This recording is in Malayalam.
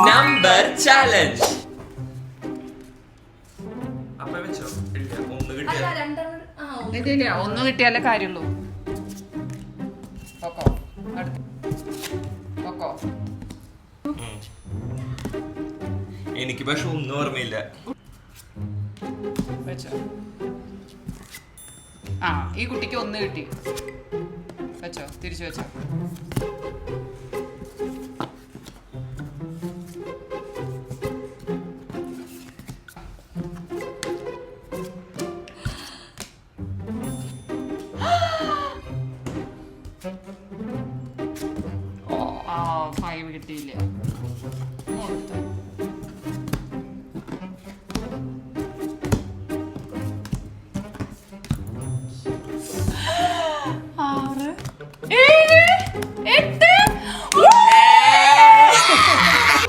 Number challenge. അപ്പൊ വെച്ചോ, ഒന്ന് കിട്ടിയാലേ കാര്യമുള്ളൂ. എനിക്ക് പക്ഷെ ഒന്നും ഓർമ്മയില്ല. ആ ഈ കുട്ടിക്ക് ഒന്ന് കിട്ടി. വെച്ചോ, തിരിച്ചു വെച്ചോ. ആ 5 കിട്ടിയില്ല.